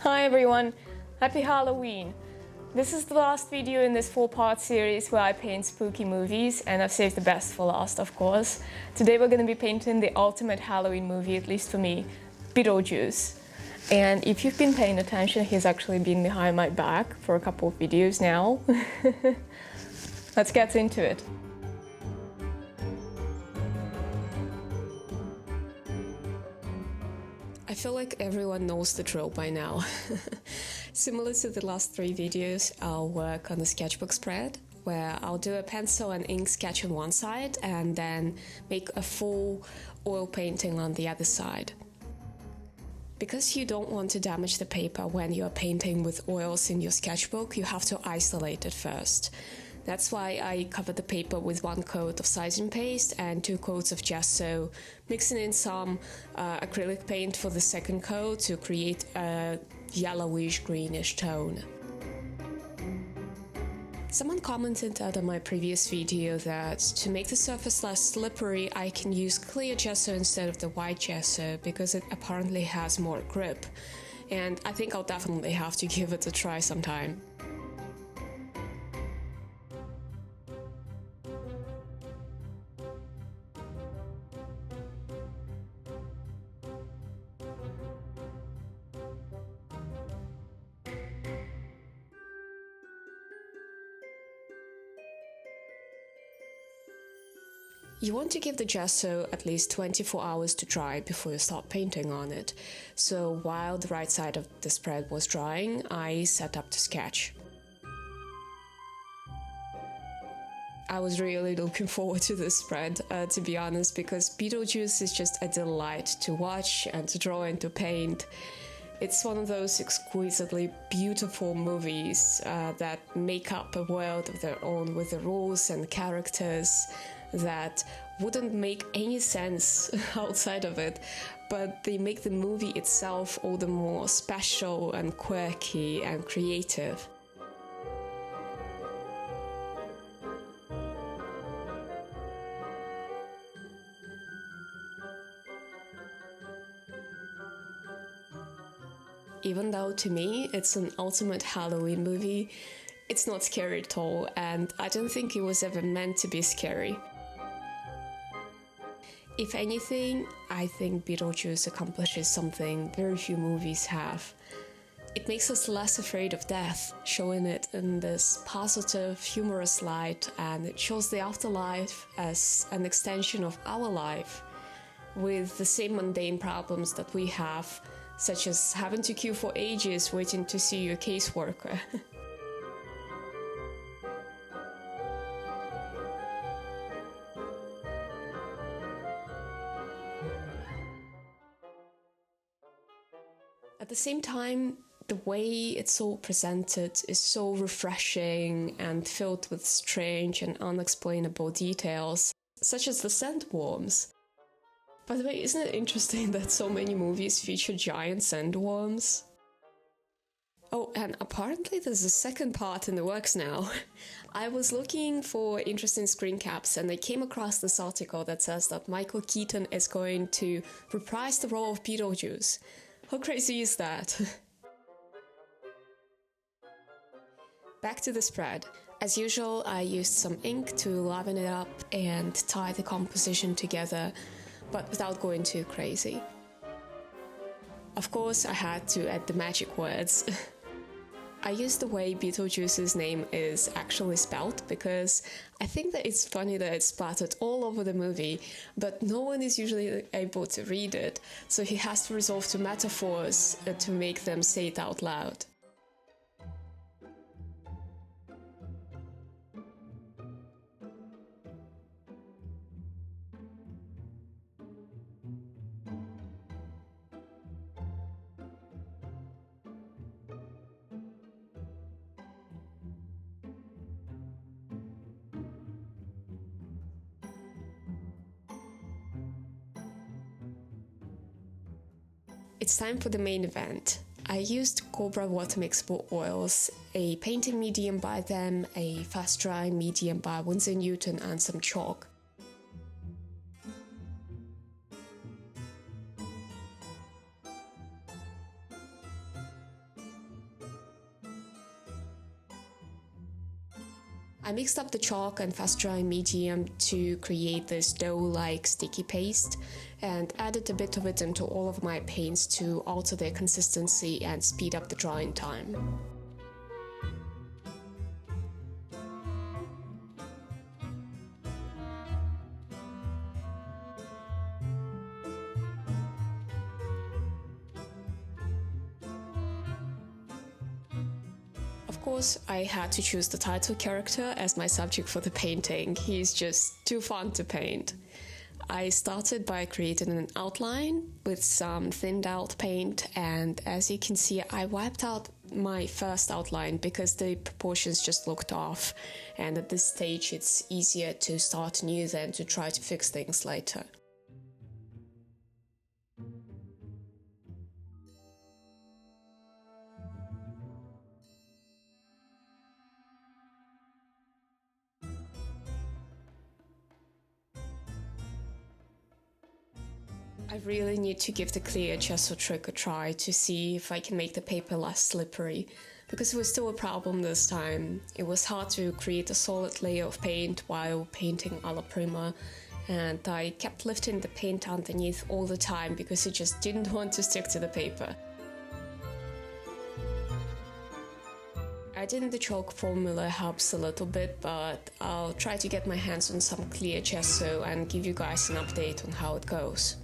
Hi everyone, happy Halloween! This is the last video in this 4-part series where I paint spooky movies, and I've saved the best for last, of course. Today we're going to be painting the ultimate Halloween movie, at least for me, Beetlejuice. And if you've been paying attention, he's actually been behind my back for a couple of videos now. Let's get into it. I feel like everyone knows the drill by now. Similar to the last 3 videos, I'll work on a sketchbook spread where I'll do a pencil and ink sketch on one side and then make a full oil painting on the other side. Because you don't want to damage the paper when you're painting with oils in your sketchbook, you have to isolate it first. That's why I covered the paper with 1 coat of sizing paste and 2 coats of gesso, mixing in some acrylic paint for the second coat to create a yellowish greenish tone. Someone commented under my previous video that to make the surface less slippery I can use clear gesso instead of the white gesso because it apparently has more grip, and I think I'll definitely have to give it a try sometime. You want to give the gesso at least 24 hours to dry before you start painting on it, so while the right side of the spread was drying, I set up to sketch. I was really looking forward to this spread, to be honest, because Beetlejuice is just a delight to watch and to draw and to paint. It's one of those exquisitely beautiful movies that make up a world of their own with the rules and characters that wouldn't make any sense outside of it, but they make the movie itself all the more special and quirky and creative. Even though to me it's an ultimate Halloween movie, it's not scary at all, and I don't think it was ever meant to be scary. If anything, I think Beetlejuice accomplishes something very few movies have. It makes us less afraid of death, showing it in this positive, humorous light, and it shows the afterlife as an extension of our life, with the same mundane problems that we have, such as having to queue for ages waiting to see your caseworker. At the same time, the way it's all presented is so refreshing and filled with strange and unexplainable details, such as the sandworms. By the way, isn't it interesting that so many movies feature giant sandworms? Oh, and apparently there's a second part in the works now. I was looking for interesting screen caps and I came across this article that says that Michael Keaton is going to reprise the role of Beetlejuice. How crazy is that? Back to the spread. As usual, I used some ink to liven it up and tie the composition together, but without going too crazy. Of course, I had to add the magic words. I used the way Beetlejuice's name is actually spelled because I think that it's funny that it's splattered all over the movie, but no one is usually able to read it, so he has to resort to metaphors to make them say it out loud. It's time for the main event. I used Cobra water mixable oils, a painting medium by them, a fast dry medium by Winsor & Newton, and some chalk. I mixed up the chalk and fast drying medium to create this dough-like sticky paste and added a bit of it into all of my paints to alter their consistency and speed up the drying time. Of course, I had to choose the title character as my subject for the painting. He's just too fun to paint. I started by creating an outline with some thinned out paint, and as you can see, I wiped out my first outline because the proportions just looked off, and at this stage it's easier to start new than to try to fix things later. I really need to give the clear gesso trick a try to see if I can make the paper less slippery, because it was still a problem this time. It was hard to create a solid layer of paint while painting alla prima, and I kept lifting the paint underneath all the time because it just didn't want to stick to the paper. Adding the chalk formula helps a little bit, but I'll try to get my hands on some clear gesso and give you guys an update on how it goes.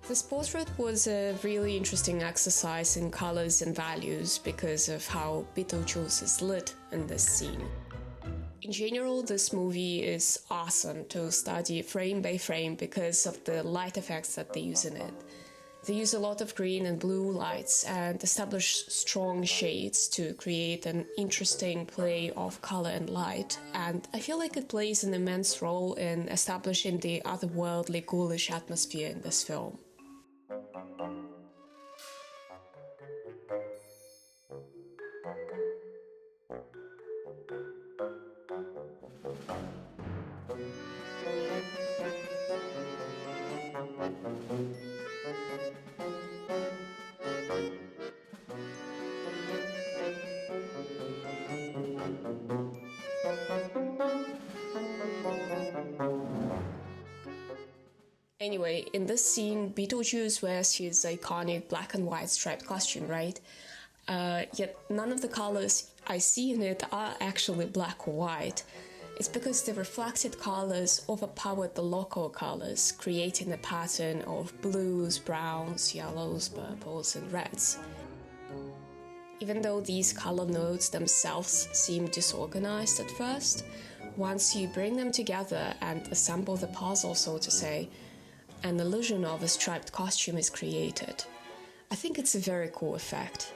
This portrait was a really interesting exercise in colors and values because of how Beetlejuice is lit in this scene. In general, this movie is awesome to study frame by frame because of the light effects that they use in it. They use a lot of green and blue lights and establish strong shades to create an interesting play of color and light, and I feel like it plays an immense role in establishing the otherworldly, ghoulish atmosphere in this film. Anyway, in this scene, Beetlejuice wears his iconic black and white striped costume, right? Yet none of the colors I see in it are actually black or white. It's because the reflected colors overpowered the local colors, creating a pattern of blues, browns, yellows, purples, and reds. Even though these color nodes themselves seem disorganized at first, once you bring them together and assemble the puzzle, so to say, an illusion of a striped costume is created. I think it's a very cool effect.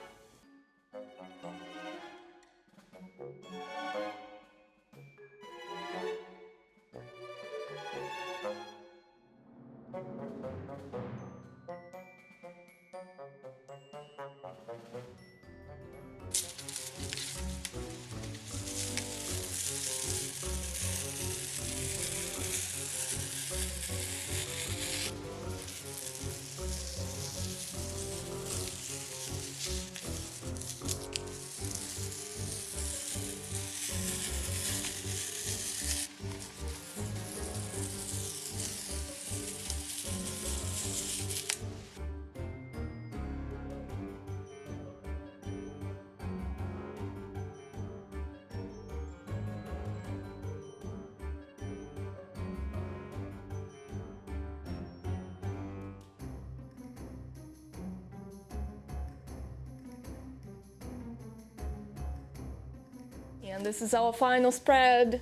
And this is our final spread.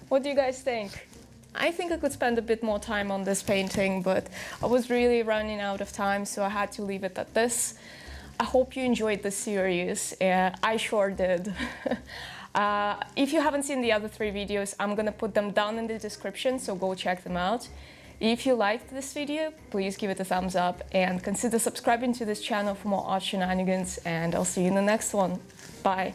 What do you guys think? I think I could spend a bit more time on this painting, but I was really running out of time, so I had to leave it at this. I hope you enjoyed the series. I sure did. If you haven't seen the other 3 videos, I'm gonna put them down in the description, so go check them out. If you liked this video, please give it a thumbs up and consider subscribing to this channel for more art shenanigans, and I'll see you in the next one. Bye.